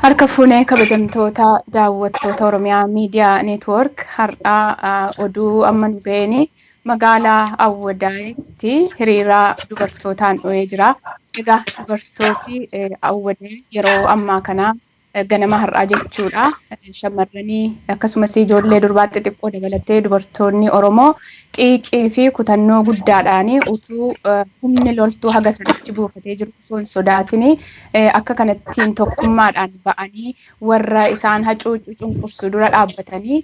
Harka fuunee kabajamtoota daawwattoota Oromiyaa Miidiyaa Neetwoork har'aa oduu amma nu ga'een magaalaa Awwadaayitti hiriira dubartootaan dhoo'ee jira. Egaa dubartooti Awwadaa yeroo ammaa kana ganama har'aa jechuudha. Shamarranii akkasumas ijoollee durbaa xixiqqoo dabalatee dubartoonni Oromoo xiiqii fi kutannoo guddaadhaan utuu humni loltuu haga sadichi buufatee jiru osoo hin sodaatin akka kanattiin tokkummaadhaan ba'anii warra isaan hacuucu cunqursu dura dhaabbatanii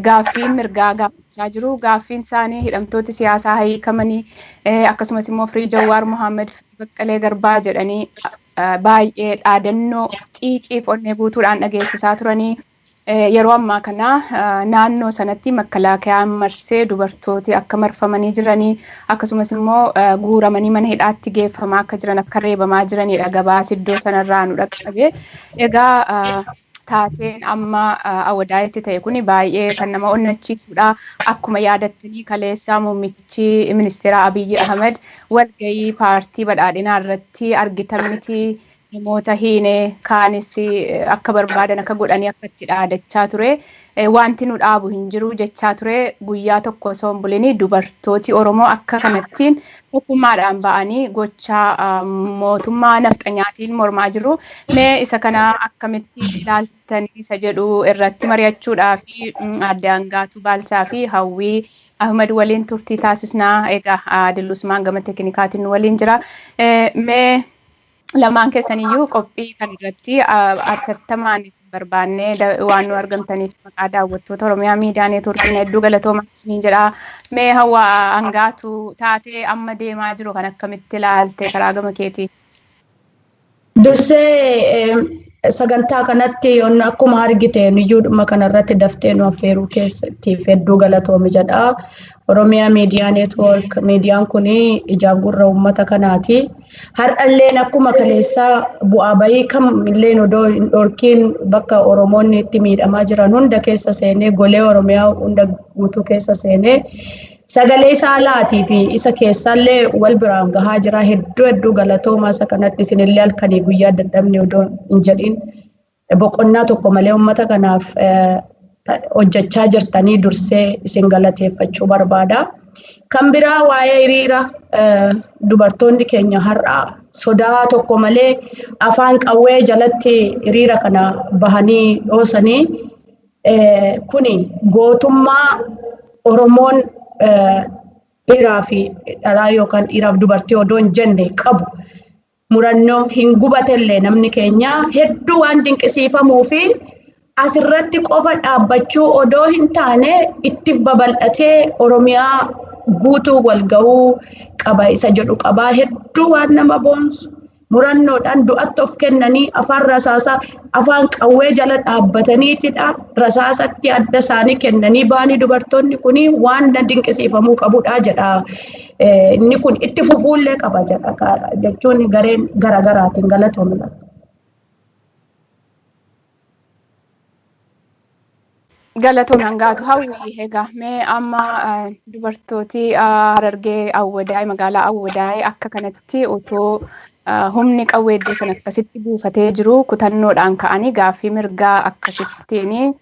gaaffii mirgaa gaafachaa jiru. Gaaffiin isaanii hidhamtooti siyaasaa hiikamanii akkasumas immoo Firii Jawaar Mohaammed Baqqalee Garbaa jedhanii baay'ee dhaadannoo xiiqii fi onnee guutuudhaan dhageessisaa turanii. Yeroo ammaa kana naannoo sanatti makkalaakayaan marsee dubartooti akka marfamanii jiranii akkasumas immoo guuramanii mana hidhaatti geeffamaa akka jiran akka reebamaa jiranidha gabaasi iddoo sanarraa nu dhaqqabe. Egaa taateen amma Awwadaayitti ta'e kun baay'ee kan nama onnachiisudha. Akkuma yaadattanii kaleessaa muummichi ministeera Abiyyi Ahmed walgahii paartii badhaadhinaa irratti argitan miti. Namoota hiinee kaanis akka barbaadan akka godhanii akka itti dhaadachaa ture. Wanti nu dhaabu hin jiru jechaa ture. Guyyaa tokko osoo hin bulini dubartooti Oromoo akka kanattiin tokkummaadhaan ba'anii gochaa mootummaa nafxanyaatiin mormaa jiru. Mee isa kana akkamitti ilaaltanii isa jedhu irratti mari'achuudhaa fi Aadde Angaatuu Baalchaa fi Hawwii Ahmed waliin turtii taasisnaa. Egaa Dillusmaan gama teeknikaatiin waliin jira. Mee lamaan keessaniyyuu qophii kan irratti atattamaan barbaannee waan nu argamtaniif maqaa daawwattoota Oromiyaa Miidiyaa Neetwoorkiin hedduu galatoomaa isiniin jedha. Mee Hawwa Angaatuu taatee amma deemaa jiru kan akkamitti ilaalte karaa gama keetii? Dursee sagantaa kanatti yoon akkuma argite nuyyuudhuma kanarratti daftee nu affeeruu keessattiif hedduu galatoomi jedha. Oromiyaa Miidiyaa Neetwoork miidiyaan kun ijaan gurra uummata kanaati. Har'alleen akkuma kaleessaa bu'aa bahii kamilleen odoo hin dhorkiin bakka Oromoonni itti miidhamaa jiran hunda keessa seenee golee Oromiyaa hunda guutuu keessa seenee sagalee isaa laatii fi isa keessallee wal biraan gahaa jira. Hedduu galatoomaa isa kanatti isinillee halkanii guyyaa dadhabne odoo hin jedhin boqonnaa tokko malee uummata kanaaf hojjechaa jirtanii dursee isin galateeffachuu barbaada. Kan biraa waa'ee hiriira dubartoonni keenya har'aa sodaa tokko malee afaan qawwee jalatti hiriira kana bahanii dhoosanii kuni gootummaa Oromoon dhiiraa fi dhalaa yookaan dhiiraaf dubartii odoo hin jenne qabu murannoo hin gubatellee namni keenya hedduu waan dinqisiifamuu fi asirratti qofa dhaabbachuu odoo hin taane itti babal'atee Oromiyaa guutuu wal ga'uu qaba isa jedhu qaba. Hedduu waan nama boonsu murannoodhaan du'atti of kennanii afaan rasaasaa afaan qawwee jala dhaabbataniitidha. Rasaasatti adda isaanii kennanii baanii dubartoonni kun waan dinqisiifamuu qabudha jedha. Inni kun itti fufuullee qaba jedha jechuun gareen garaagaraatiin galatoomudha. Galatoon Angaatuu Hawwii egaa mee amma dubartooti Harargee Awwadaay magaalaa Awwadaay akka kanatti otoo humni qawwee iddoo sana akkasitti buufatee jiru kutannoodhaan ka'anii gaaffii mirgaa akkasittiin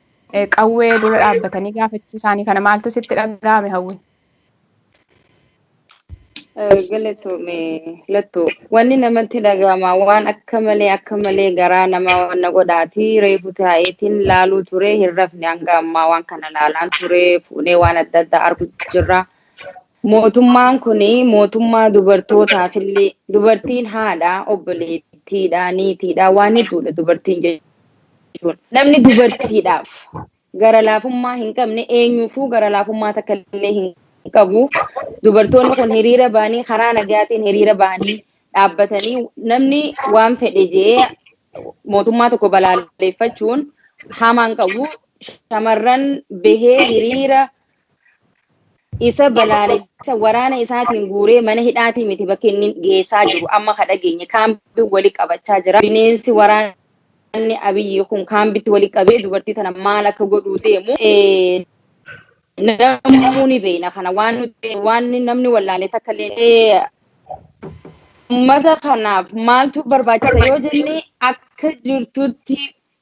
qawwee dura dhaabbatanii gaafachuu isaanii kana maaltu sitti dhaga'ame Hawwii? Galatoome lattu wanni namatti dhaga'ama waan akka malee garaa nama wanna godhaati reefu taa'eetiin laaluu ture hin rafne hanga ammaa waan kana laalaan ture fuunee waan adda addaa argu jirra. Mootummaan kun mootummaa dubartootaafillee dubartiin haadha obboleettiidha niitiidha waan hedduudha dubartiin jechuun namni dubartiidhaaf gara laafummaa hin qabne eenyuufuu gara laafummaa takka illee hin qabu. Dubartoonni kun hiriira bahanii karaa nagaatiin hiriira bahanii dhaabbatanii namni waan fedhe jee mootummaa tokko balaaleffachuun hamaan qabu. Shamarran bahee hiriira isa balaalessa waraana isaatiin guuree mana hidhaatii miti bakka inni geessaa jiru amma kadhageenye kaambii walii qabachaa jira. Bineensi waraanni Abiyyi kun kaambitti walii qabee dubartii tana maal akka godhuu deemu namni beena kana waan namni wallaalee takka illee ummata kanaaf maaltu barbaachisa yoo jenne akka jirtutti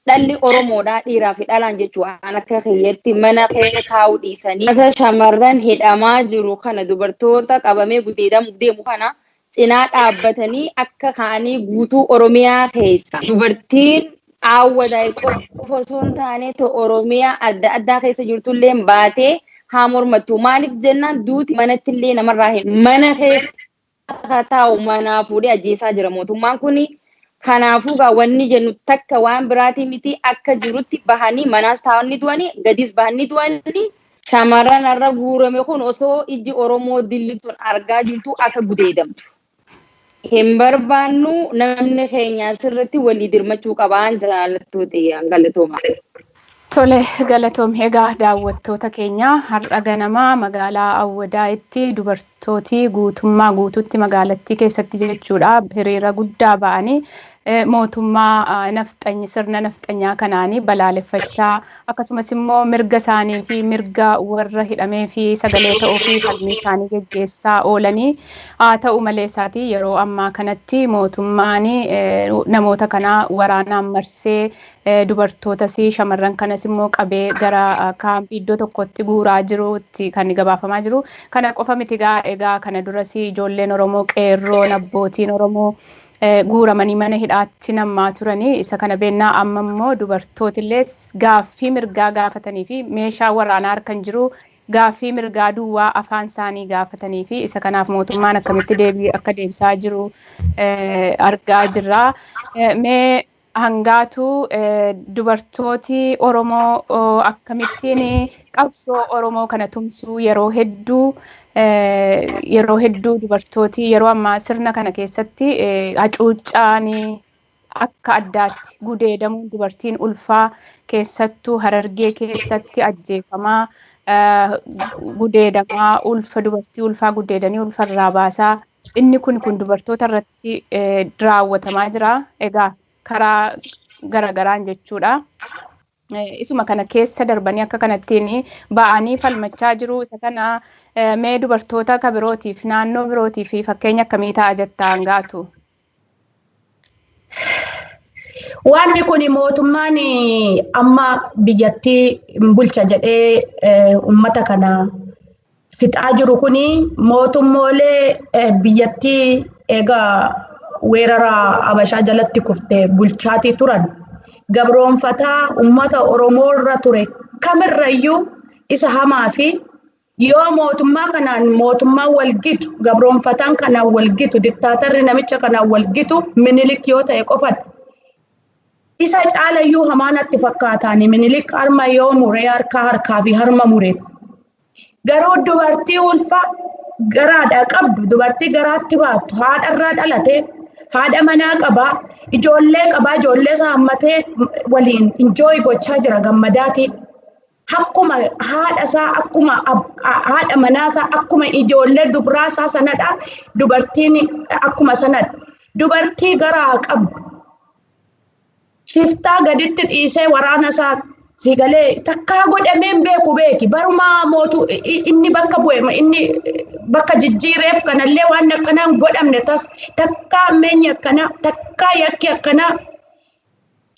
dhalli Oromoodhaa dhiiraa fi dhalaan jechuudha. Waan akka kiyyetti mana kee taa'uu dhiisanii akka shamarran hidhamaa jiru kana dubartoota qabamee gudeedamuuf deemu kana cinaa dhaabbatanii akka ka'anii guutuu Oromiyaa keessa dubartiin Awwadaa qofa osoo hin taane Oromiyaa adda addaa keessa jirtullee baatee haa mormattu. Maaliif jennaan duuti manatti illee namarraa hin mana keessa taa'u manaa fuudhee ajjeesaa jira mootummaan kuni. Kanaafuu wanni jennu takka waan biraatii miti akka jirutti bahanii manaas taa'anii du'anii gadis bahanii du'anii shamarran irra guurame kun osoo iji Oromoo dillituun argaa jirtu akka gudeedamtu. Hin barbaannu namni keenya asirratti walii dirmachuu qabaan jaalattoota galatooma. Tole galatoom egaa daawwattoota keenya har'a ganamaa magaalaa Awwadaayitti dubartooti guututti magaalattii keessatti jechuudha hiriira guddaa ba'anii mootummaa sirna nafxanyaa kanaanii balaaleffachaa akkasumas immoo mirga isaanii fi mirga warra hidhamee fi sagalee ta'uu fi falmii isaanii geggeessaa oolanii haa ta'u malee isaatii yeroo ammaa kanatti mootummaan namoota kanaa waraanaan marsee dubartootas shamarran kanas immoo qabee gara kaampii iddoo tokkotti guuraa jirutti kan gabaafamaa jiru. Kana qofa miti egaa kana duras ijoolleen Oromoo qeerroon abbootiin Oromoo guuramanii mana hidhaatti namaa turanii isa kana beennaa amma immoo dubartootillee gaaffii mirgaa gaafatanii fi meeshaa waraanaa harkan jiru gaaffii mirgaa duwwaa afaan isaanii gaafatanii fi isa kanaaf mootummaan akkamitti deebisaa jiru argaa jirra. Mee hangaatu dubartooti Oromoo akkamittiin qabsoo Oromoo kana tumsuu yeroo hedduu dubartooti yeroo ammaa sirna kana keessatti hacuuccaan akka addaatti gudeedamuun dubartiin ulfaa keessattuu Harargee keessatti ajjeefamaa gudeedamaa dubartii ulfaa gudeedanii ulfarraa baasaa inni kun dubartoota irratti raawwatamaa jira. Egaa karaa garagaraan jechuudha. Isuma kana keessa darbanii akka kanattiin ba'anii falmachaa jiru. Isa kana mee dubartoota kabirootiif naannoo birootiif fakkeenya akkamii ta'a jettaa hangaatu? Wanni kun mootummaan amma biyyattii bulcha jedhee uummata kana fixaa jiru kun mootummoolee biyyattii egaa weerara Habashaa jalatti kuftee bulchaatii turan gabroonfataa uummata Oromoo irra ture kamirrayyuu isa hamaa fi yoo mootummaa kanaan mootummaa walgitu gabroonfataan kanaan walgitu diktaatarri namicha kanaan walgitu Minilik yoo ta'e qofadha. Isa caalayyuu hamaanatti fakkaataani Minilik harma yoo muree harkaa fi harma muree. Garuu dubartii ulfa garaadhaa qabdu dubartii garaatti baattu haadharraa dhalatee haadha manaa qabaa ijoollee isaa hammatee waliin enjoy gochaa jira gammadaatii. Akkuma haadhasaa akkuma haadha manaasaa akkuma ijoollee dubraasaa sanadha dubartiin akkuma sanadha. Dubartii garaa qabdu. Shiftaa gaditti dhiisee waraana isaa sigalee takkaa godhameen beeki baruma mootu inni bakka bu'e inni bakka jijjiireef kanallee waan akkanaan godhamne tas takkaa meenya akkana takkaa yakki akkana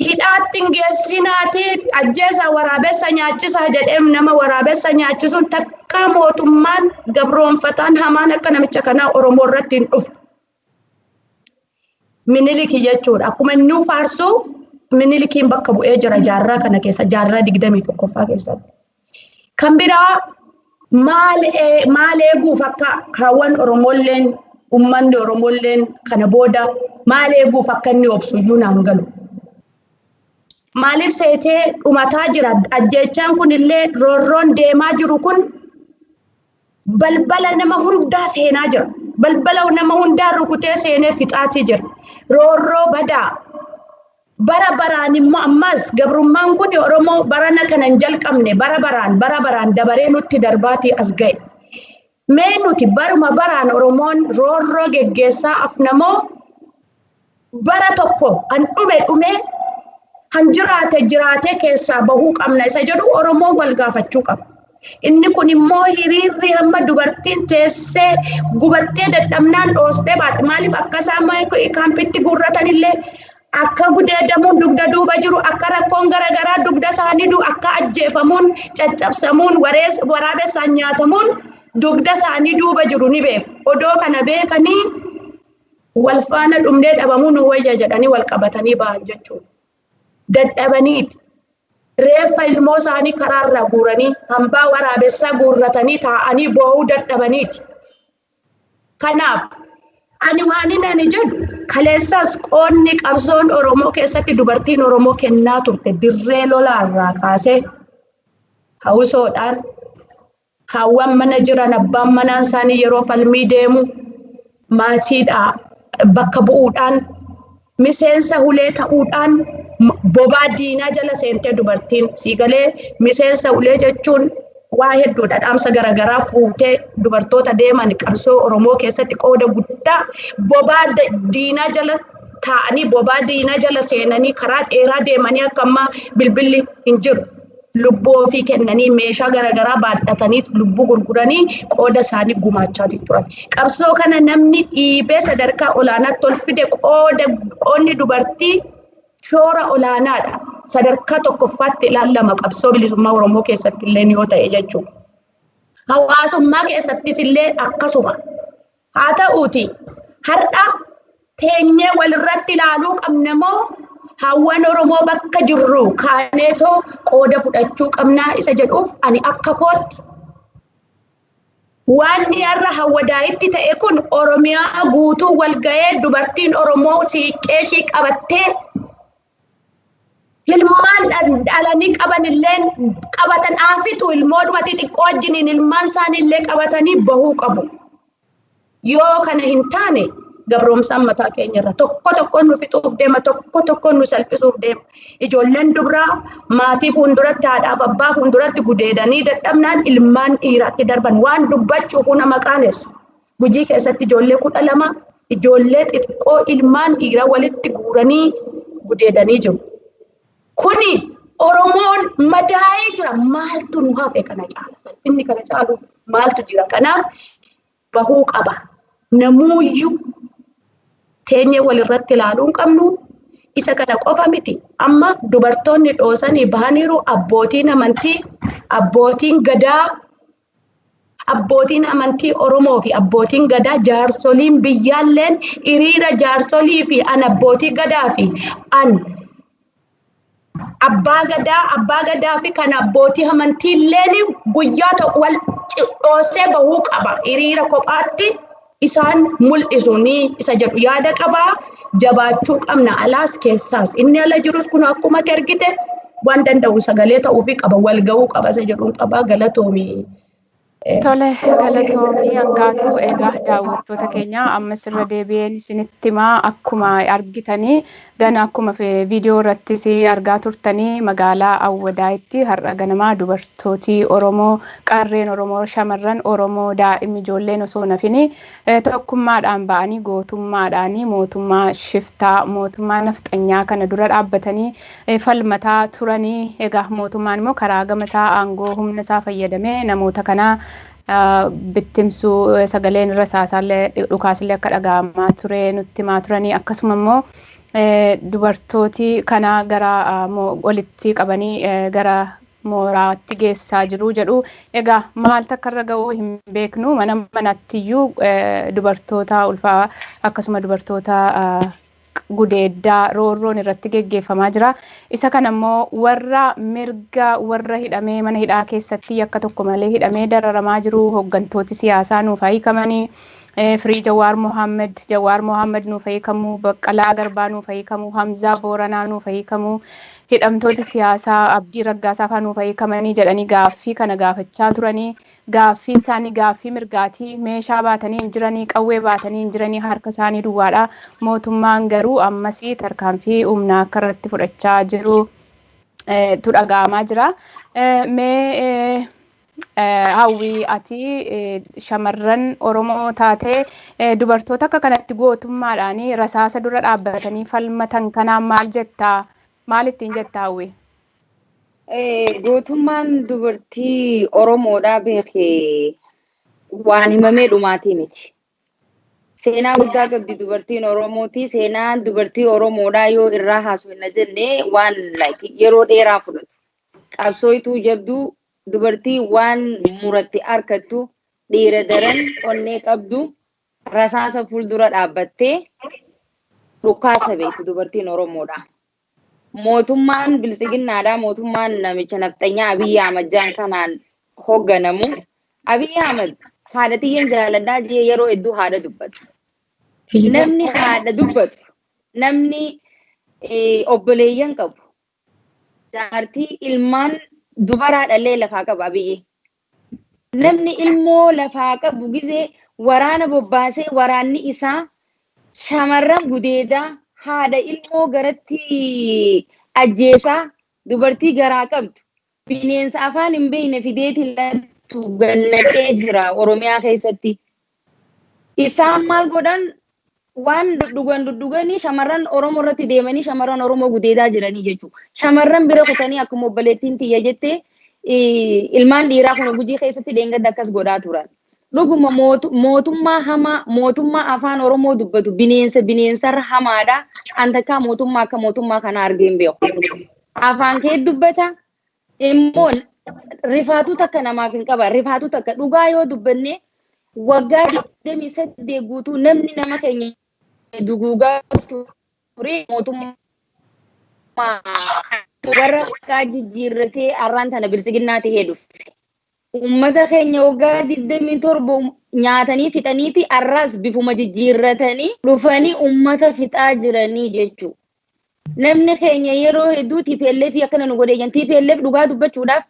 hidhaatti geessinaati ajjeesa waraabessa nyaachisaa jedheem nama waraabessa nyaachisuun takkaa mootummaan gabroonfataan hamaan akka namicha kanaa Oromoo irratti hin dhufu. Minilik jechuudha akkuma inni faarsuu Minilikiin bakka bu'ee jira jaarraa kana keessa jaarraa 21ffaa keessatti. Kan biraa maal eeguuf akka hawwan Oromolleen uummanni Oromolleen kana booda maal eeguuf akka inni obsuyyuu naan galu. Maaliif seetee dhumataa jira ajjechaan kunillee roorroon deemaa jiru kun balbala nama hundaa seenaa jira. Balbala nama hundaa rukutee seenee fixaatii jira. Roorroo badaa. Bara baraan immoo ammas gabrummaan kun Oromoo barana kana hin jalqabne bara baraan dabaree nutti darbaatii as ga'e. Mee nuti baruma baraan Oromoon roorroo geggeessaa afnamoo bara tokko an dhume han jiraate keessaa bahuu qabna isa jedhu Oromoo wal gaafachuu qaba. Inni kun immoo hiriirri hamma dubartiin teessee gubattee dadhabnaan dhoostee baate maaliif akkasaan kaampitti gurratanillee akka gudeedamuun dugda duuba jiru akka rakkoon garaagaraa dugda isaanii akka ajjeefamuun caccabsamuun waraabessaan nyaatamuun dugda isaanii duuba jiru ni beeku. Odoo kana beekanii wal faana dhumdee dhabamuun wayya jedhanii wal qabatanii ba'an jechuudha. Dadhabaniiti. Reeffa ilmoo isaanii karaarraa guuranii hambaa waraabessaa guurratanii taa'anii boo'uu dadhabaniiti. Kanaaf ani waan ani jedhu kaleessas qoonni qabsoon Oromoo keessatti dubartiin Oromoo kennaa turte dirree lolaarraa kaasee hawwisoodhaan hawwan mana jiran abbaan manaan isaanii yeroo falmii deemu maatiidhaa bakka bu'uudhaan miseensa hulee ta'uudhaan bobaa diinaa jala seentee dubartiin siigalee miseensa hulee jechuun waa hedduudha dhaamsa garaagaraa fuutee dubartoota deeman qabsoo Oromoo keessatti qooda guddaa bobaa diinaa jala taa'anii bobaa diinaa jala seenanii karaa dheeraa deemanii akka ammaa bilbilli hin jiru. Lubbuu ofii kennanii meeshaa garaagaraa baadhatanii lubbuu gurguranii qooda isaanii gumaachaa turan. Qabsoo kana namni dhiibee sadarkaa olaanaatti ol fide qoonni dubartii shoora olaanaadha. Sadarkaa tokkoffaatti ilaalama qabsoo bilisummaa Oromoo keessatti illee yoo ta'e jechuudha. Hawaasummaa keessattis illee akkasuma. Haa ta'uuti har'a teenyee walirratti ilaaluu qabna moo hawwan Oromoo bakka jirru kaaneetoo qooda fudhachuu qabnaa isa jedhuuf ani akka kootti waan har'a hawwadaayitti ta'e kun Oromiyaa guutuu walga'ee dubartiin Oromoo siiqqee ishii qabattee ilmaan dhalanii qaban illee qabatan aafitu ilmoodhuma xixiqqoo wajjiniin ilmaan isaanii illee qabatanii bahuu qabu. Yoo kana hin taane gabroomsaan mataa keenyarra tokkoon nu fixuuf deema tokkoon nu salphisuuf deema. Ijoolleen dubraa maatii fuulduratti haadhaaf abbaa fuulduratti gudeedanii dadhabnaan ilmaan dhiiraatti darban waan dubbachuuf nama qaanessu. Gujii keessatti ijoollee 12 ijoollee xixiqqoo ilmaan dhiiraa walitti guuranii gudeedanii jiru. Kuni Oromoon madaa'ee jira maaltu nu hafe kana caala salphinni kana caalu maaltu jira kanaaf bahuu qaba. Namuuyyuu teenyee walirratti ilaaluun qabnu isa kana qofa miti. Amma dubartoonni dhoosanii bahaniiru abbootiin amantii abbootiin gadaa abbootiin amantii Oromoo fi abbootiin gadaa jaarsoliin biyyaalleen hiriira jaarsolii fi abbootii gadaa fi abbaa gadaa fi kan abbootii amantii illeen guyyaa ta'u wal dhoosee bahuu qaba. Hiriira kophaatti isaan mul'isuuni isa jedhu yaada qabaa jabaachuu qabna alaas keessaas inni ala jirus kun akkuma argite waan danda'u sagalee ta'uu fi qaba wal ga'uu qaba isa jedhuun qaba galatoomii. Tole galatoomii hangaatu egaa daawwattoota keenya ammas irra deebi'een isinitti himaa akkuma argitanii gana akkuma viidiyoo irrattis argaa turtanii magaalaa Awwadaayitti har'a ganamaa dubartootii Oromoo qarreen Oromoo shamarran Oromoo daa'imni ijoolleen osoo nafini tokkummaadhaan ba'anii gootummaadhaan mootummaa shiftaa mootummaa nafxanyaa kana dura dhaabbatanii falmataa turanii egaa mootummaan immoo karaa gamasaa aangoo humna isaa fayyadamee namoota kana bittimsuu sagaleen irra saasaallee dhukaasillee akka dhaga'amaa ture nutti himaa turanii akkasuma immoo dubartooti kana gara walitti qabanii gara mooraatti geessaa jiru jedhu egaa maaltu akka irra ga'uu hin beeknu mana manattiyyuu dubartoota ulfaa akkasuma dubartoota gudeeddaa roorroon irratti geggeeffamaa jira. Isa kana immoo warra mirga warra hidhamee mana hidhaa keessatti akka tokko malee hidhamee dararamaa jiru hooggantooti siyaasaa nuuf hiikamanii Firii Jawaar Mohammed nuuf hiikamuu Baqqalaa Garbaa nuuf hiikamuu Hamzaa Booranaa nuuf hiikamuu hidhamtooti siyaasaa Abdii Raggaasaa fa'aa nuuf hiikamanii jedhanii gaaffii kana gaafachaa turanii gaaffiin isaanii gaaffii mirgaatii meeshaa baatanii hin jiranii qawwee baatanii hin jiranii harka isaanii duwwaadha mootummaan garuu ammasii tarkaanfii humnaa akka irratti fudhachaa jiru tu dhaga'amaa jira. Mee hawwii ati shamarran Oromoo taatee dubartoota akka kanatti gootummaadhaan rasaasa dura dhaabbatanii falmatan kanaan maal jettaa? Maal ittiin jettaa hawwii? Gootummaan dubartii Oromoodhaa beekee waan himamee dhumaatii miti. seenaa guddaa qabdi dubartiin Oromooti. Seenaan dubartii Oromoodhaa yoo irraa haasofna jennee waan yeroo dheeraa fudhatu. Qabsooytuu jabduu dubartii waan muratti harkattu dhiira daran onnee qabdu rasaasa fuuldura dhaabbattee dhukaasa beektu dubartiin Oromoodha. Mootummaan bilisiginnaadha. Mootummaan namicha nafxanyaa Abiyyi Ahmad jaan kanaan hoogganamu. Abiyyi Ahmad haadha xiyyan jaaladhaa jee yeroo hedduu haadha dubbatu. Namni haadha dubbatu namni obboleeyyan qabu. Jaartii ilmaan dubaraa dhallee lafaa qaba Abiyyi. Namni ilmoo lafaa qabu gizee waraana bobbaasee waraanni isaa shamarran gudeedaa haadha ilmoo garatti ajjeesaa dubartii garaa qabdu. Bineensa afaan hin beekne fideetiin lattu gannaqee jira Oromiyaa keessatti. Isaan maal godhan waan dhuganii shamarran Oromoo irratti deemanii shamarran Oromoo gudeedaa jiranii jechuudha. Shamarran bira kutanii akkuma obboleettiin tiyya jettee ilmaan dhiiraa kun Gujii keessatti dheengadda akkas godhaa turan. Dhuguma mootummaa hamaa mootummaa afaan Oromoo dubbatu bineensarra hamaadha. Antakkaa mootummaa akka mootummaa kana argeen beeku. Afaan kee dubbata immoo rifaatu takka namaaf hin qaba. Rifaatu takka dhugaa yoo dubbanne waggaa 28 guutuu namni nama keenya duguugaa ture mootummaa warra waggaa jijjiirratee arraan tana bilisiginnaa ta'ee dhufe. Uummata keenya waggaa 27 nyaatanii fixaniiti arraas bifuma jijjiirratanii dhufanii uummata fixaa jiranii jechuudha. Namni keenya yeroo hedduu TPLF akkana nu godheeyyan TPLF dhugaa dubbachuudhaaf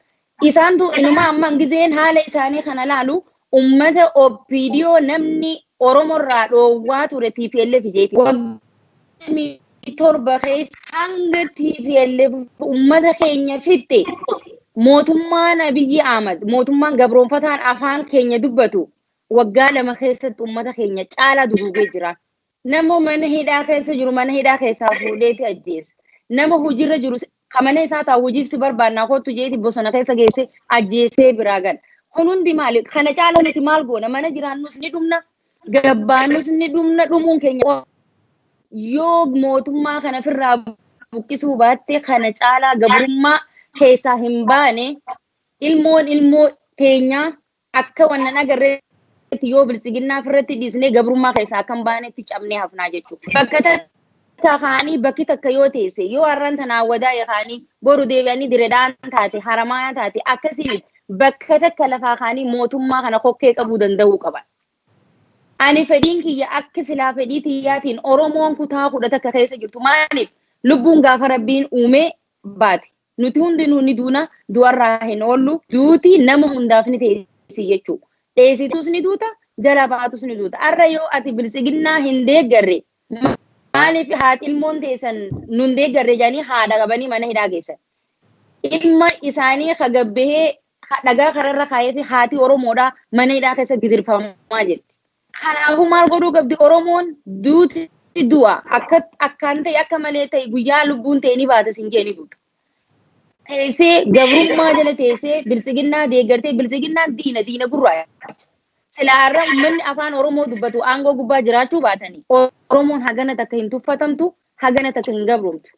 isaantu inuma amma gizeen haala isaanii kana laalu ummata OPDO namni Oromorraa dhoowwaa ture TPLF jeeti. Waggaa torba keessa hanga TPLF ummata keenya fitte mootummaan Abiyyi Ahmad mootummaan gabroonfataan afaan keenya dubbatu waggaa 2 keessatti ummata keenya caalaa duguugee jira. Nama mana hidhaa keessa jiru mana hidhaa keessaa fuudheeti ajjeesa. Nama hojiirra jiru kamane isaa taa'u hojiif si barbaannaa kottu jeeti bosona keessa geesse ajjeesee biraa gala. Hundi maali kana caala nuti maal goona mana jiraannus ni dhumna gabbaannus ni dhumna dhumuun keenya yoo mootummaa kana firraa buqqisuu baatte kana caalaa gabrummaa keessaa hin baane ilmoo keenya akka wannan agarreetti yoo bilisiginnaa firratti dhiisnee gabrummaa keessaa kan baanetti cabnee hafnaa jechuudha. Bakka takkaanii bakki takka yoo teesse yoo har'aan tanaa wadaa yookaanii boru deebi'anii diredaan taate haramaa taate akkasii bakka takka lafaa kaanii mootummaa kana kokkee qabuu danda'uu qaba. Ani fedhiin kiyya akka silaa fedhii tiyyaatiin Oromoon kutaa 10 takka keessa jirtu maaliif lubbuun gaafa rabbiin uumee baate. Nuti hundinuu ni duuna du'arraa hin oollu duuti nama hundaaf ni teessi jechuudha. Dheessituus ni duuta jala baatus ni duuta. Har'a yoo ati bilisiginnaa hin deeggarre maaliif haati ilmoon teessan nun deeggarre jedhanii haadha qabanii mana hidhaa geessan. Ilma isaanii kagabbahee dhagaa kararra kaayee fi haati Oromoodhaa mana hidhaa keessa gidirfamaa jirti. Kanaafuu maal godhuu qabdi Oromoon duuti du'a akkaan ta'e akka malee ta'e guyyaa lubbuun ta'e ni baata siin jee ni duuta. Teessee gabrummaa jala teessee bilisiginnaa deeggartee bilisiginnaan diina gurraacha. Silaarra uummanni afaan Oromoo dubbatu aangoo gubbaa jiraachuu baatanii Oromoon hagana takka hin tuffatamtu hagana takka hin gabromtu.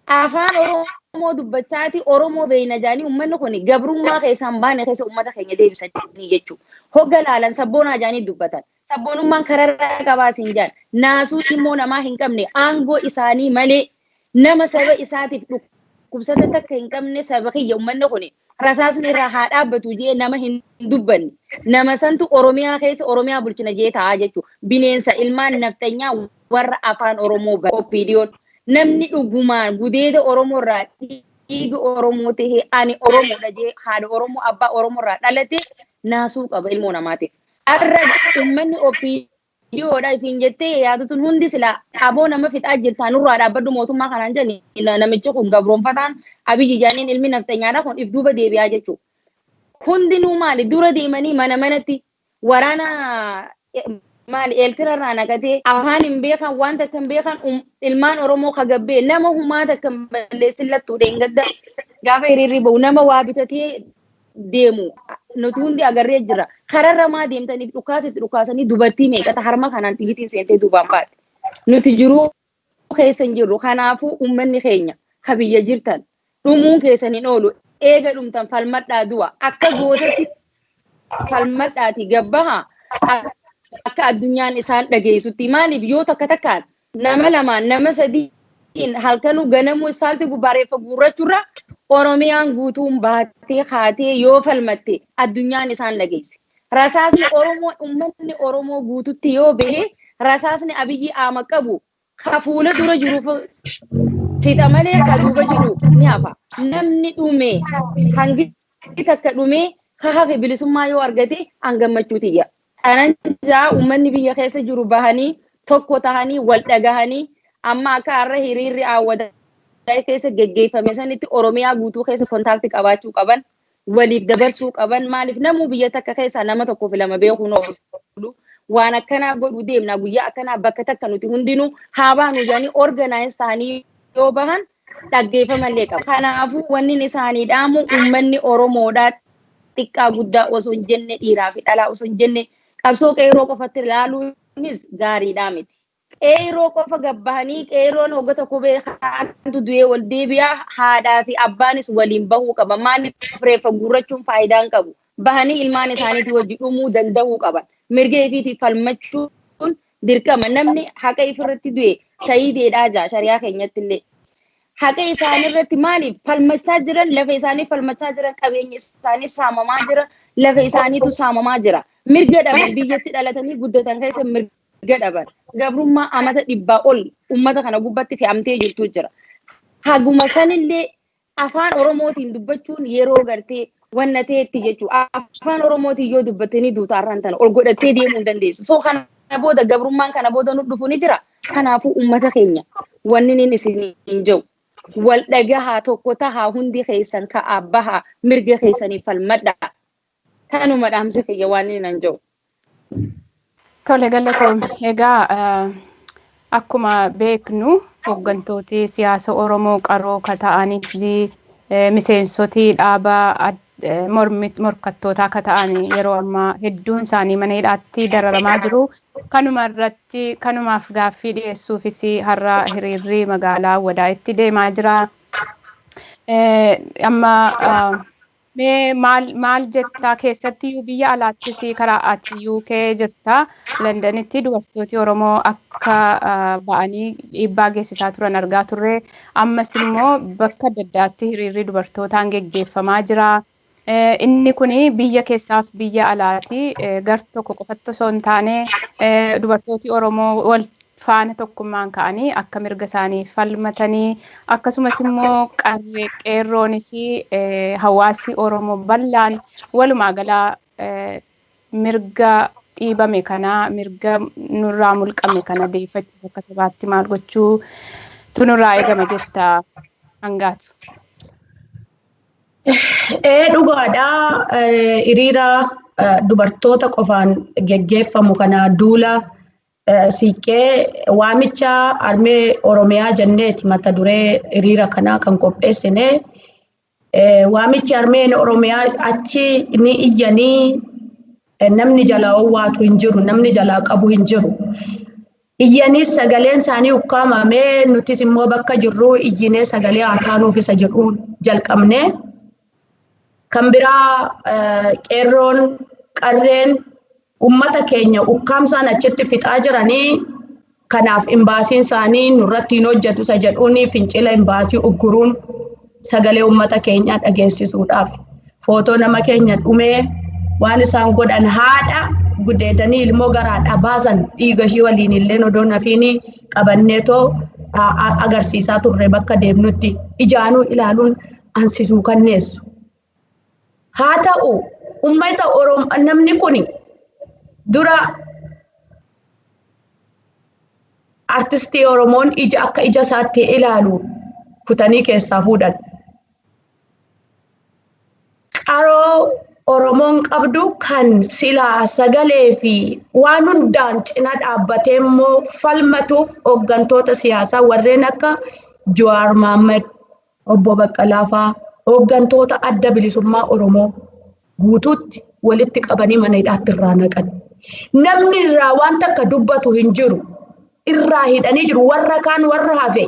Afaan Oromoo dubbachaati Oromoo beeyna jaanii uummanni kun gabrummaa keessaan baane keessa uummata keenya deebisanii jechuudha. Hogga laalan sabboonaa jaanii dubbatan. Sabboonummaan kararraa qabaasiin jaan naasuu immoo namaa hin qabne aangoo isaanii malee nama saba isaatiif dhukkubsata takka hin qabne saba kiyya uummanni kun rasaasni irraa haa dhaabbatu jee nama hin dubbanne. Nama santu Oromiyaa keessa Oromiyaa bulchina jee taa'aa jechuudha. Bineensa ilmaan naftanyaa warra afaan Oromoo OPDO'n. Namni dhugumaan gudeeda Oromoo irraa dhiiga Oromoo ta'e ani Oromoodha jee haadha Oromoo abbaa Oromoo irraa dhalate naasuu qaba ilmoo namaatiif. Har'a uummanni OPDO'dha ifiin jettee yaadutun hundi sila aboo nama fixaa jirtaan nurraa dhaabbadhu mootummaa kanaan jenni namichi kun gabroonfataan Abiyyi jaaniin ilmi naftanyaadha kun if duuba deebi'aa jechuudha. Hundinuu maali dura deemanii manatti waraana maali eeltirarraa naqatee afaan hin beekan waan takka hin beekan ilmaan Oromoo kagabbee nama humaa takka balleessin lattuu dheengadda gaafa hiriirri bahu nama waa bitatee deemu nuti hundi agarree jira. Kararra maa deemtaniif dhukaasanii dubartii meeqata harma kanaan xiyyitiin seentee duubaan baate. Nuti jiruu keessa hin jirru. Kanaafuu uummanni keenya ka biyya jirtan dhumuun keessan hin oolu. Eega dhumtan falmadhaa du'a. Akka gootatti falmadhaati gabbaha. Akka addunyaan isaan dhageessutti. Maaliif yoo takka takkaan nama lamaan nama sadiin halkanuu ganamuu isfaaltii gubbaarreeffa guurrachurra Oromiyaan guutuun baatee kaatee yoo falmatte addunyaan isaan dhageesse. Rasaasni Oromoo uummanni Oromoo guututti yoo bahe rasaasni Abiyyi Ahmad qabu ka fuula dura jiru fixa malee ka duuba jiru ni hafa. Namni dhume hangi takka dhume ka hafe bilisummaa yoo argate hangammachuutiyya. Anan jaa uummanni biyya keessa jiru bahanii tokko tahanii wal dhagahanii amma akka har'a hiriirri Awwadaa keessa geggeeffame sanitti Oromiyaa guutuu keessa kontaaktii qabaachuu qaban waliif dabarsuu qaban maaliif namuu biyya takka keessa nama tokko filama beekuun oolu waan akkanaa godhu deemna guyyaa akkanaa bakka takka nuti hundinuu haa baanu jedhanii organize ta'anii yoo bahan dhaggeeffamallee qaba. Kanaafuu wanni isaanii dhaamu uummanni Oromoodhaa xiqqaa guddaa osoo hin jenne dhiiraa fi dhalaa osoo hin jenne qabsoo qeerroo qofatti ilaaluunis gaariidhaa miti. Qeerroo qofa gabbahanii qeerroon hoggata kubee haantu du'ee wal deebi'aa haadhaa fi abbaanis waliin bahuu qaba. Maaliif reeffa guurrachuun faayidaan qabu. Bahanii ilmaan isaaniitii wajji dhumuu danda'uu qaban. Mirga ifiitiif falmachuun dirqama. Namni haqa ifirratti du'e shahiideedhaa jaa shariyaa keenyatti illee. Haqa isaaniirratti maaliif falmachaa jiran lafa isaanii falmachaa jiran qabeenya isaanii saamamaa jira lafa isaaniitu saamamaa jira. Mirga dhaban biyyatti dhalatanii guddatan keessa mirga dhaban. Gabrummaa amata 100 ol ummata kana gubbatti fe'amtee jirtu jira. Haguma sanillee afaan Oromootiin dubbachuun yeroo gartee wanna ta'etti jechuudha. Afaan Oromootiin yoo dubbattanii duutaarraan tana ol godhattee deemuu hin dandeessu. So kana booda gabrummaan kana booda nu dhufu ni jira. Kanaafuu ummata keenya wanni inni isin hin jiru. Wal dhagahaa tokko tahaa hundi keessan ka'aa bahaa mirga keessaniif falmadhaa. Kanuma dhaamsa kiyya waan inni hin jiru. Tole galatoom. Egaa akkuma beeknu hooggantooti siyaasa Oromoo qaroo ka ta'anis miseensoti dhaabaa morkattootaa ka ta'an yeroo ammaa hedduun isaanii mana hidhaatti dararamaa jiru. Kanuma irratti kanumaaf gaaffii dhiyeessuufis har'a hiriirri magaalaa Awwadaa'itti deemaa jira. Amma mee maal jettaa keessatti biyya alaattis karaa ati UK jirta Londonitti dubartooti Oromoo akka ba'anii dhiibbaa geessisaa turan argaa turre ammas immoo bakka adda addaatti hiriirri dubartootaan geggeeffamaa jira. Inni kuni biyya keessaaf biyya alaati gar tokko qofatti osoo hin taane dubartooti Oromoo wal faana tokkummaan ka'anii akka mirga isaanii falmatanii akkasumas immoo qeerroonis hawaasi Oromoo bal'aan walumaa galaa mirga dhiibame kana mirga nurraa mulqame kana deeffachuu akka sabaatti maal gochuu tunurraa eegama jetta hangaatu. Dhugaadhaa hiriira dubartoota qofaan geggeeffamu kana duula siiqqee waamicha armee Oromiyaa jenneeti mata duree hiriira kanaa kan qopheessine waamichi armeen Oromiyaa achi ni iyyanii namni jalaa owwaatu hin jiru namni jalaa qabu hin jiru. Iyyanis sagaleen isaanii ukkaamamee nutis immoo bakka jirru iyyinee sagalee haa taanuuf isa jedhuun jalqabne. Kan biraa qeerroon qarreen ummata keenya ukkaamsaan achitti fixaa jiranii kanaaf imbaasiin isaanii nurratti hin hojjetu isa jedhuun fincila imbaasii ugguruun sagalee ummata keenyaa dhageessisuudhaaf footoo nama keenya dhumee waan isaan godhan haadha gudeedanii ilmoo garaadhaa baasan dhiiga ishii waliin illee odoo nafiin qabanneetoo agarsiisaa turre bakka deemnutti ijaanuu ilaaluun ansisuu kanneessu. Haa ta'u ummata Oromoo namni kuni dura artistii Oromoon ija akka ija isaatti ilaalu kutanii keessaa fuudhan. Qaroo Oromoon qabdu kan silaa sagalee fi waan hundaan cina dhaabbatee immoo falmatuuf hooggantoota siyaasaa warreen akka Jawaar Mohaammed, Obbo Baqqalaa fa'aa hooggantoota adda bilisummaa Oromoo guutuutti walitti qabanii mana hidhaatti irraa naqan. Namni irraa waan takka dubbatu hin jiru. Irraa hidhanii jiru warra kaan warra hafe.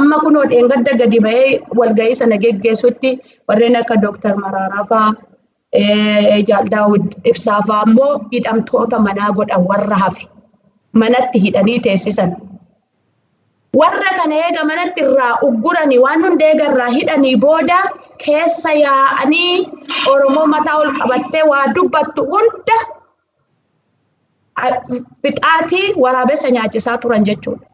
Amma kunoo dheengadda gadi bahee walgahii sana geggeessutti warreen akka Dr. Mararaa fa'aa Jaal Daawud Ibsaa fa'aa immoo hidhamtoota manaa godhan warra hafe. Manatti hidhanii teessisan. Warra kana eega manatti irraa ugguranii waan hunda eega irraa hidhanii booda keessa yaa'anii Oromoo mataa ol qabattee waa dubbattu hunda fixaatii waraabessa nyaachisaa turan jechuudha.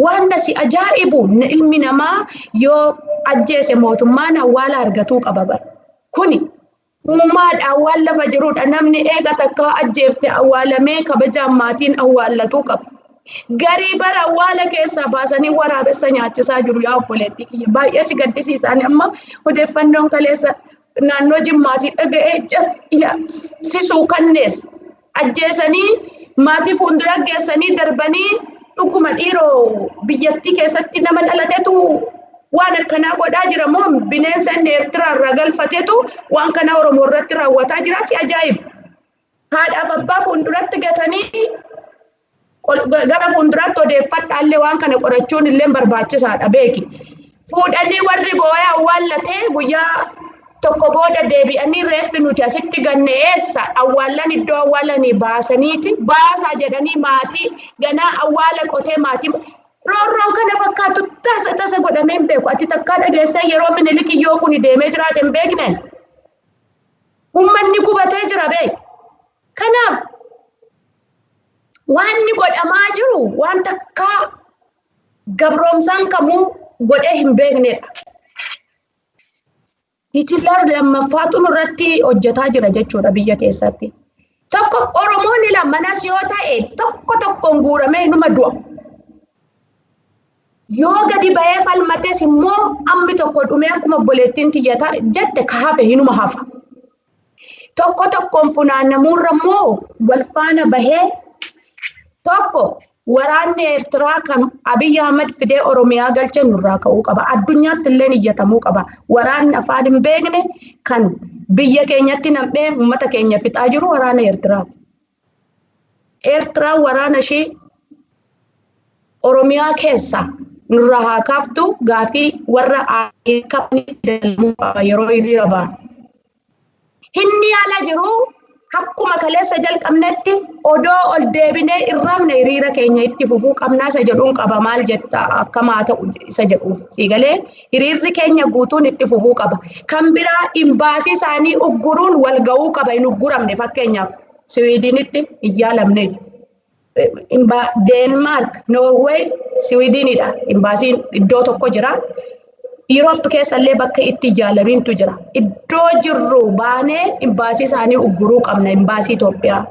Waan si ajaa'ibu ilmi namaa yoo ajjeese mootummaan awwaala argatuu qaba bara. Kuni uumaadha awwaal lafa jirudha namni eega takka ajjeefte awwaalamee kabajaan maatiin awwaalatuu qaba. Garii bara awwaala keessaa baasanii waraabessa nyaachisaa jiru yaa obboleettii kiyya baay'ee si gaddisiisaan amma odeeffannoon kaleessa naannoo Jimmaatii dhaga'ee sisuu kannees ajjeesanii maatii fuuldura geessanii darbanii dhuguma dhiiroo biyyattii keessatti nama dhalatetu waan akkanaa godhaa jira moo bineensa inni Eertiraa irraa galfatetu waan kana Oromoo irratti raawwataa jira si ajaa'iba. Haadhaaf abbaa fuulduratti gatanii gara fuulduraatti odeeffadhaallee waan kana qorachuun illee barbaachisaadha beeki. Fuudhanii warri boo'ee awwaallatee guyyaa tokko booda deebi'anii reeffi nuti asitti ganne eessa awwaalan iddoo awwaalanii baasaniiti baasaa jedhanii maatii ganaa awwaala qotee maatii roorroon kana fakkaatu tasa godhamee hin beeku ati takkaa dhageessee yeroo Minilik yoo kuni deemee jiraate hin beeknen uummanni gubatee jira beeki. Kanaaf waan ni godhamaa jiru waan takka gabroomsaan kamuu godhee hin beeknedha. Hitler lammaffaatu nurratti hojjetaa jira jechuudha biyya keessatti. Tokko Oromoonni lamanas yoo ta'e tokkoon guuramee inuma du'a. Yoo gadi bahee falmates immoo ammi tokko dhumee akkuma obboleettiin tiyyata jette kaafe hinuma hafa. Tokkoon funaannamuurra immoo wal faana bahee tokko waraanni Eertiraa kan Abiy Ahmed fidee Oromiyaa galchee nurraa ka'uu qaba. Addunyaatti illee iyyatamuu qaba. Waraanni afaan hin beekne kan biyya keenyatti nam'ee uummata keenya fixaa jiru waraana Eertiraati. Eertiraan waraana ishee Oromiyaa keessa nurraa haa kaaftu gaafii warra kamii dalmuu qaba yeroo hiriira ba'an. Inni ala jiru akkuma kaleessa jalqabnetti odoo ol deebinee irraamne hiriira keenya itti fufuu qabnaa isa jedhuun qaba maal jetta akkamaa ta'u isa jedhuuf siigalee hiriirri keenya guutuun itti fufuu qaba. Kan biraa imbaasii isaanii ugguruun wal ga'uu qaba hin ugguramne fakkeenyaaf Siwiidinitti hin yaalamne. Deenmaark, Noorweey, Siwiidinidha. Imbaasiin iddoo tokko jira. Euroop keessa illee bakka itti jaalamintu jira. Iddoo jirru baanee imbaasii isaanii ugguruu qabna imbaasii Itoophiyaa.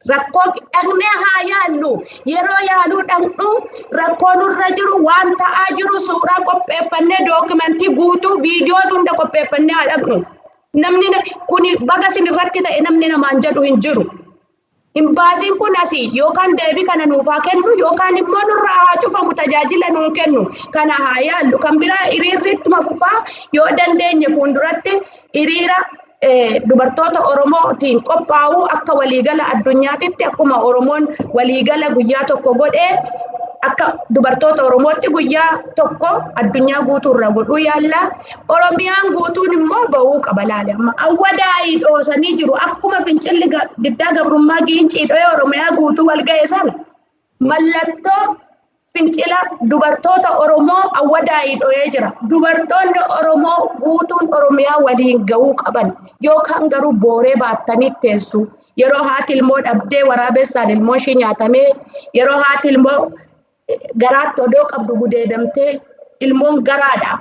Rakkoo dhaqnee haa yaallu. Yeroo yaaluu dhaqnu rakkoo nurra jiru waan ta'aa jiru suuraa qopheeffannee dookumentii guutuu viidiyoo hunda qopheeffannee haa dhaqnu. Namni kuni baga isin irratti ta'e namni namaan jedhu hin jiru. Imbaasiin kun asii yookaan deebii kana nuuf haa kennu yookaan immoo nurraa haa cufamu tajaajila nuu kennu kana haa yaallu. Kan biraa hiriirri ittuma fufaa yoo dandeenye fuulduratti hiriira dubartoota Oromootiin qophaa'uu akka waliigala addunyaatitti akkuma Oromoon waliigala guyyaa tokko godhee akka dubartoota Oromootti guyyaa tokko addunyaa guutuurra godhuu yaalla. Oromiyaan guutuun immoo ba'uu qaba laale amma awwadaa'ii dhoosanii jiru akkuma fincilli diddaa gabrummaa giincii dho'ee Oromiyaa guutuu wal ga'e sana mallattoo fincila dubartoota Oromoo awwadaa'ii dho'ee jira. Dubartoonni Oromoo guutuun Oromiyaa waliin ga'uu qaban yookaan garuu booree baattanii teessu. Yeroo haati ilmoo dhabdee waraabessaan ilmoo ishee nyaatamee yeroo haati ilmoo garaatti odoo qabdu gudeedamtee ilmoon garaadha.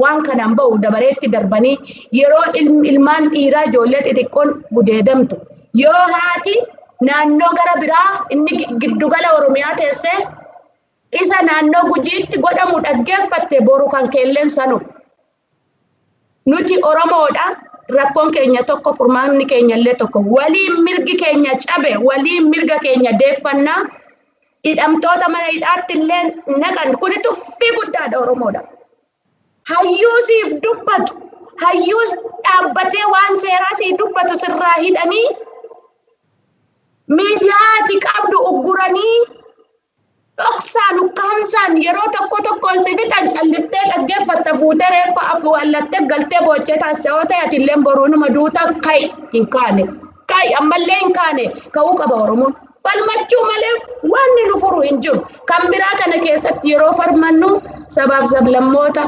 Waan kanaan ba'u dabareetti darbanii yeroo ilmaan dhiiraa ijoollee xixiqqoon gudeedamtu. Yoo haati naannoo gara biraa inni giddugala Oromiyaa teessee isa naannoo Gujiitti godhamu dhaggeeffatte boru kan keelleen sanu. Nuti Oromoodha. Rakkoon keenya tokko furmaanni keenya illee tokko waliin mirgi keenya cabe waliin mirga keenya deeffannaa hidhamtoota mana hidhaatti illee naqan kuni tuffii guddaadha Oromoodha. Hayyuu siif dubbatu hayyuus dhaabbatee waan seeraa si dubbatu sirraa hidhanii miidiyaati qabdu ugguranii dhoksan ukkaamsan yeroo tokkoon si bitan calliftee dhaggeeffatta fuutee reeffa afuu allattee galtee boochee taasise yoo ta'e atilleen boruunuma duuta kai hin kaane kai ammallee hin kaane ka'uu qaba Oromoon. Falmachuu malee wanni nu furu hin jiru. Kan biraa kana keessatti yeroo farmannu sabaaf sablammoota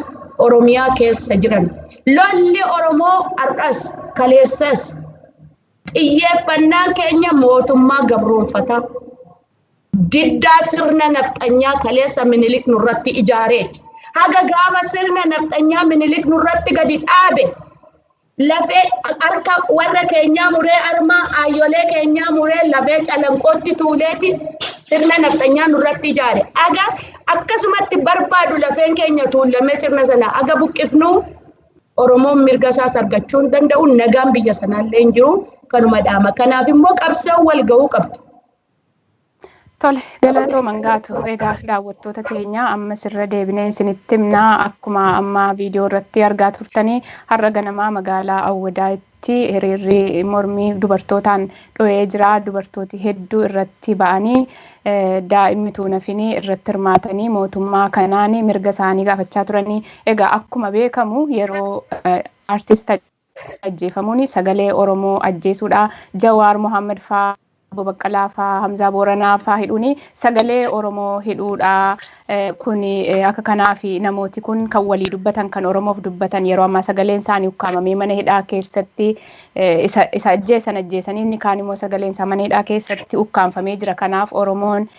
Oromiyaa keessa jiran. Lolli Oromoo har'as kaleessas xiyyeeffannaan keenya mootummaa gabroonfataa. Diddaa sirna nafxanyaa kaleessa Minilik nurratti ijaareeti. Haga gaafa sirna nafxanyaa Minilik nurratti gadi dhaabe. Lafee harka warra keenyaa muree armaa ayyolee keenyaa muree lafee calanqootti tuuleeti sirna nafxanyaa nurratti ijaare. Aga akkasumatti barbaadu lafeen keenya tuulamee sirna sana aga buqqifnu Oromoon mirga isaas argachuu hin danda'u nagaan biyya sanaallee hin jiru kanuma dhaama. Kanaaf immoo qabsoo wal ga'uu qabdu. Tole galatoo mangaatu egaa daawwattoota keenya amma sirra deebinee isinitti himnaa akkuma amma viidiyoo irratti argaa turtanii har'a ganamaa magaalaa Awwadaatti hiriirri mormii dubartootaan dho'ee jira. Dubartooti hedduu irratti ba'anii daa'immituu nafini irratti hirmaatanii mootummaa kanaan mirga isaanii gaafachaa turanii. Egaa akkuma beekamu yeroo artist ajjeefamuun sagalee Oromoo ajjeesuudha. Jawaar Mohaammed faa Obbo Baqqalaa faa Hamzaa Booranaa faa hidhuuni sagalee Oromoo hidhuudha. Kun akka kanaaf namooti kun kan walii dubbatan kan Oromoof dubbatan yeroo ammaa sagaleen isaanii ukkaamamee mana hidhaa keessatti isa ajjeesanii inni kaan immoo sagaleen isaa mana hidhaa keessatti ukkaanfamee jira. Kanaaf Oromoon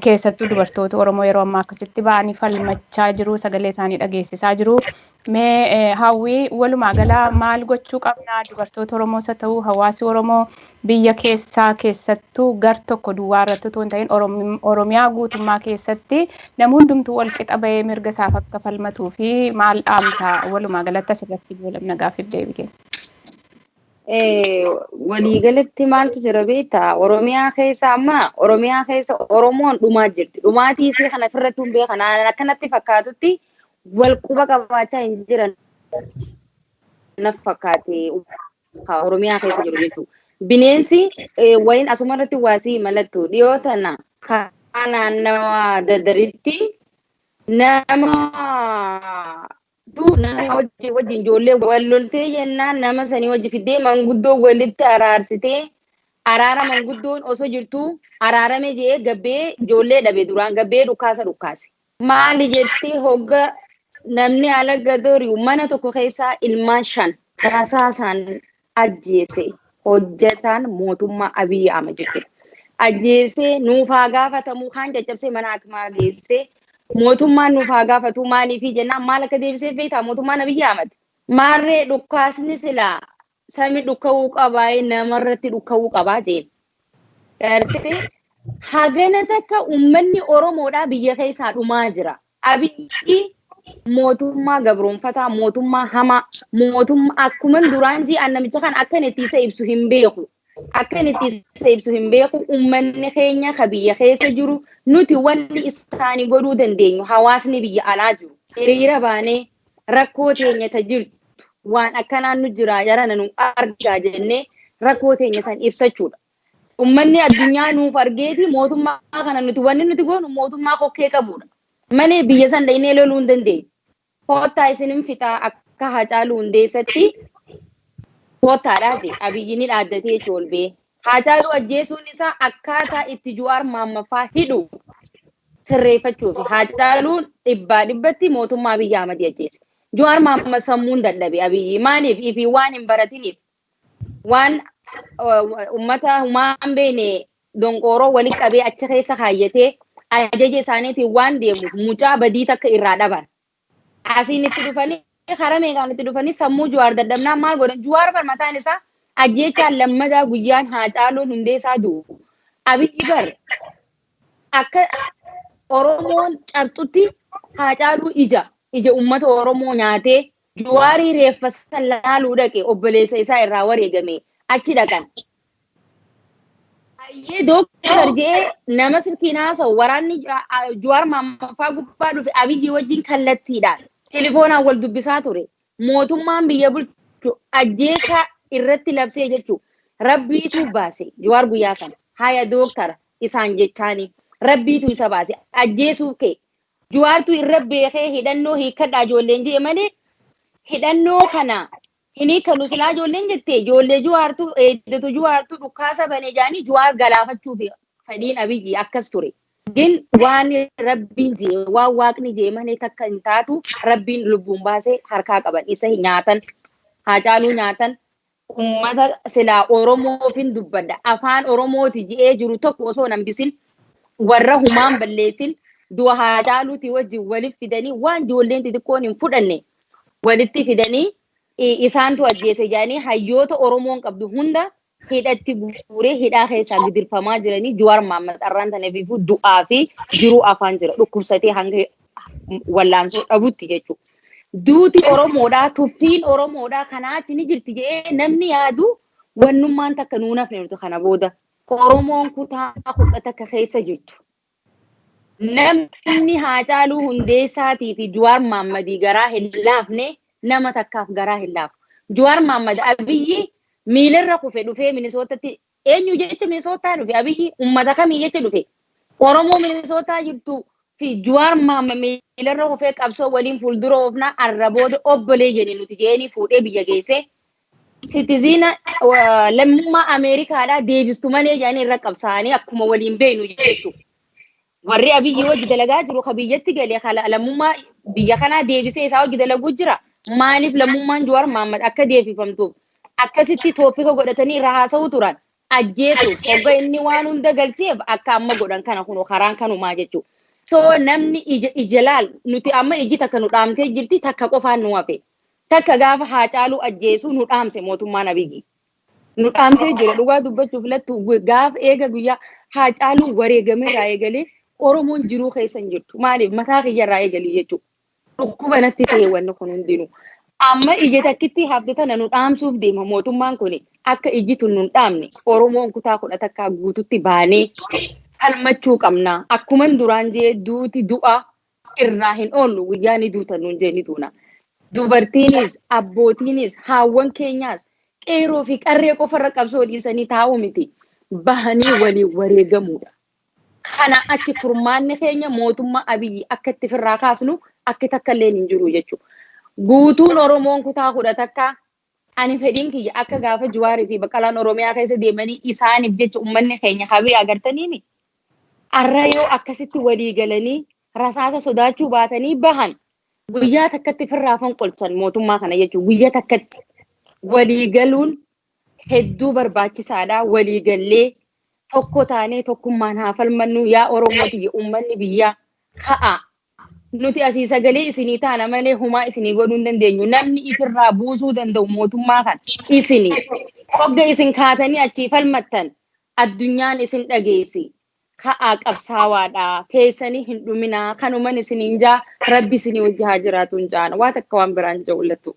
keessattuu dubartoota Oromoo yeroo ammaa akkasitti ba'anii falmachaa jiru sagalee isaanii dhageessisaa jiru. Mee hawwii walumaa galaa maal gochuu qabna dubartoota Oromoos haa ta'u hawaasi Oromoo biyya keessattuu gar tokko duwwaa irratti otoo hin ta'in Oromiyaa guutummaa keessatti namni hundumtuu wal qixa bahee mirga isaaf akka falmatuu fi maal dhaamta walumaa galatti asirratti goolabna gaaffiif deebii. Waliigalatti maaltu jira beektaa Oromiyaa keessa amma Oromiyaa keessa Oromoon dhumaa jirti. Dhumaatii isii kana ofirratti hin beekan akkanatti fakkaatutti wal quba qabaachaa hin jiran na fakkaate Oromiyaa keessa jiru jechuudha. Bineensi wayin asumarratti waasii malattu dhiyoo tana kanaan nama daddaritti nama wajjin ijoollee wal loltee jennaan nama sanii wajji fiddee manguddoo walitti araarsitee araara manguddoon osoo jirtu araarame jee gabbee ijoollee dhabe duraan gabbee dhukaase. Maali jettee hogga namni ala gadooriu mana tokko keessaa ilmaan 5 tasaasaan ajjeese hojjetaan mootummaa Abiy Ahmed jechuudha. Ajjeese nuufaa gaafatamu kan caccabsee mana hakimaa geesse mootummaan nuufaa gaafatu maaliif jennaan maal akka deebisee beektaa mootummaan Abiy Ahmed maarree dhukaasni silaa sami dhukawuu qabaa namarratti dhukawuu qabaa jeen. Gartee hagana takka uummanni Oromoodhaa biyya keessaa dhumaa jira. Abiyyi mootummaa gabroonfataa mootummaa hamaa mootummaa akkuma duraan ji'an namicha kan akka inni isa ibsu hin beeku. Akka inni isa ibsu hin beeku uummanni keenya ka biyya keessa jiru nuti wanni isaanii godhuu dandeenyu hawaasni biyya alaa jiru. Hiriira baanee rakkoo teenya ta jirtu waan akkanaan nu jira jarana nu argaa jennee rakkoo teenya san ibsachuudha. Uummanni addunyaa nuuf argeeti mootummaa kana nuti wanni nuti goonu mootummaa kokkee qabudha. Malee biyya san dhaynee loluu hin dandeenyu. Koottaa isinin fixaa akka Haacaaluu Hundeessatti koottaadhaa jee Abiyyiin dhaaddatee colbee. Haacaaluu ajjeesuun isaa akkaataa itti Jawaar Mohaammed hidhu sirreeffachuufi. Haacaaluun dhibbatti mootummaa Abiy Ahmed ajjeese. Jawaar Mohaammed sammuun dadhabe Abiyyi maaliif ifi waan hin baratiniif waan ummata humaan beene donqooroo walitti qabee achi keessa kaayyatee ajaja isaaniitiin waan deemu mucaa badii takka irraa dhaban. Asiin itti dhufanii karaa meeqaan itti dhufanii sammuu Jawaar dadhabnaan maal godhan Jawaar barmataan isaa ajjeechaan lammataa guyyaan Haacaaluun Hundeessaa du'u. Abiyyi bar akka Oromoon cabxutti Haacaaluu ija ummata Oromoo nyaatee Jawaarii reeffa san laaluu dhaqe obboleessa isaa irraa wareegame achi dhaqan. Ayyee dooktar jee nama silkiin haasa'u waraanni Jawaar Mohaammed gubbaa dhufe Abiyyi wajjin kallattiidhaan telefoonaan wal dubbisaa ture. mootummaan biyya bulchu ajjeecha irratti labsee jechuudha. Rabbiitu baase Jawaar guyyaa sana haya dooktara isaan jechaani rabbiitu isa baase ajjeesuu kee Jawaartu irra beekee hidhannoo hiikadhaa ijoolleen jee malee hidhannoo kana hini kanu silaa ijoolleen jettee ijoollee Jawaartu eeddatu Jawaartu dhukaasa banee jaanii Jawaar galaafachuuf fedhiin Abiyyi akkas ture. Din waan rabbiin jee waan waaqni jee malee takka hin taatu rabbiin lubbuun baasee harkaa qaban isa nyaatan Haacaaluu nyaatan ummata silaa Oromoofin dubbadha afaan Oromooti je'ee jiru tokko osoo nambisin warra humaan balleessin du'a Haacaaluuti wajjin waliif fidanii waan ijoolleen xixiqqoon hin fudhanne walitti fidanii isaantu ajjeese jaanii hayyoota Oromoon qabdu hunda hidhatti guuree hidhaa keessaa gidirfamaa jiranii Jawaar Mohaammed arraan tanafiifuu du'aa fi jiruu afaan jira dhukkubsatee hanga wallaansoo dhabutti jechuudha. Duuti Oromoodhaa tuffiin Oromoodhaa kanaatti ni jirti jedhee namni yaadu wannummaan takka nuun hafne nuti kana booda Oromoon kutaa kudha takka keessa jirtu. Namni Haacaaluu Hundeessaatii fi Jawaar Mohaammed garaa hin laafne nama takkaaf garaa hin laafu. Jawaar Mohaammed Abiyyi miilarra kufe dhufee Minisootatti eenyu jecha Minisootaa dhufe Abiyyi ummata kamii jecha dhufe Oromoo Minisootaa jirtu fi Jawaar Mohaammed miilarra kufee qabsoo waliin fuuldura oofnaa arrabooda obbolee jenni nuti jeeni fuudhee biyya geesse sitiziina lammummaa Ameerikaadhaa deebistu malee jaanii irra qabsaanii akkuma waliin beenu jechuudha. Warri Abiyyi wajji dalagaa jiru ka biyyatti galee lammummaa biyya kanaa deebisee isaa wajji dalaguu jira. Maaliif lammummaan Jawaar Mohaammed akka deebifamtuuf akkasitti toopika godhatanii irra haasa'uu turan ajjeesuuf hogga inni waan hunda galcheef akka amma godhan kana kunoo karaan kanumaa jechuudha. So namni ija laal nuti amma iji takka nu dhaamtee jirti takka qofaan nu hafe takka gaafa Haacaaluu ajjeesuu nu dhaamse mootummaan Abiyyi nu dhaamsee jira dhugaa dubbachuuf lattu gaafa eega guyyaa Haacaaluu wareegame irraa eegalee Oromoon jiruu keessa hin jirtu maaliif mataa kiyya irraa eegalii jechuudha. Dhukkuba natti ta'e wanni kun hundinuu amma ija takkitti hafte tana nu dhaamsuuf deema mootummaan kun akka iji tun nu dhaamne Oromoon kutaa kudha takkaa guututti baanee falmachuu qabna akkuma duraan jee duuti du'a irraa hin oollu guyyaa ni duutan nuun jee ni duuna. Dubartiinis abbootiinis haawwan keenyaas qeeroo fi qarree qofarra qabsoo dhiisanii taa'uu miti bahanii waliin wareegamuudha. Kana achi furmaanni keenya mootummaa Abiyyi akka itti firraa kaasnu akka takka illee hin jiru jechuudha. Guutuun Oromoon kutaa kudha takka ani fedhiin kiyya akka gaafa Jawaarii fi Baqqalaan Oromiyaa keessa deemanii isaaniif jecha uummanni keenya habee agartaniimi. Arra yoo akkasitti walii galanii rasaasa sodaachuu baatanii bahan guyyaa takkatti firraa fonqolchan mootummaa kana jechuudha. Guyyaa takkatti walii galuun hedduu barbaachisaadha. Walii gallee tokko taanee tokkummaan haa falmannu yaa Oromoo biyya uummanni biyyaa ka'a. Nuti asii sagalee isinii taana malee humaa isinii godhuu hin dandeenyu. Namni ifirraa buusuu danda'u mootummaa kan isinii. Hogga isin kaatanii achii falmattan addunyaan isin dhageessi. Ka'aa qabsaawaadha. Keessanii hin dhuminaa. Kanuman isiniin jaa Rabbi isinii wajji haa jiraatu hin jaana. Waa takka waan biraan ja'ullattu.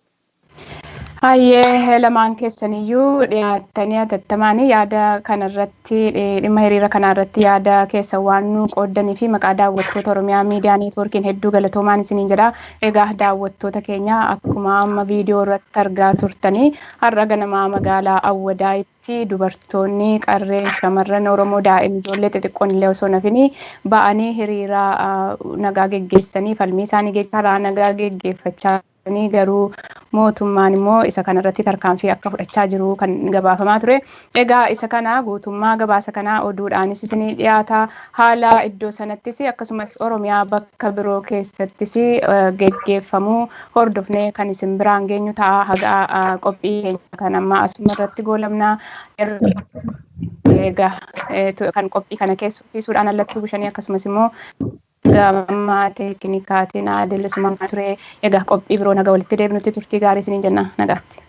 Hayyee lamaan keessaniyyuu dhiyaattanii atattamaanii yaada kanarratti dhimma hiriira kanarratti yaada keessa waan nu qooddanii fi maqaa daawwattoota Oromiyaa Miidiyaa Neetwoorkiin hedduu galatoomaan isiniin jedha. Egaa daawwattoota keenya akkuma amma viidiyoo irratti argaa turtanii har'a ganama magaalaa Awwadaayitti dubartoonni qarreen shamarran Oromoo daa'imni ijoollee xixiqqoon illee osoo nafini ba'anii hiriira nagaa geggeessanii falmii isaanii karaa nagaa geggeeffachaa garuu mootummaan immoo isa kanarratti tarkaanfii akka fudhachaa jiru kan gabaafamaa ture. Egaa isa kana guutummaa gabaasa kanaa oduudhaanis isinii dhiyaata. Haala iddoo sanattis akkasumas Oromiyaa bakka biroo keessattis geggeeffamuu hordofnee kan isin biraan geenyu ta'a. Haga qophii keenya kan amma asuma irratti goolabna. Egaa kan qophii kana keessumsiisuudhaan alatti bushanii akkasumas immoo gama teeknikaatiin adeemsisumaan ture. Egaa qophii biroo nagaa walitti deebinutti turtii gaarii isiniin jenna nagaatti.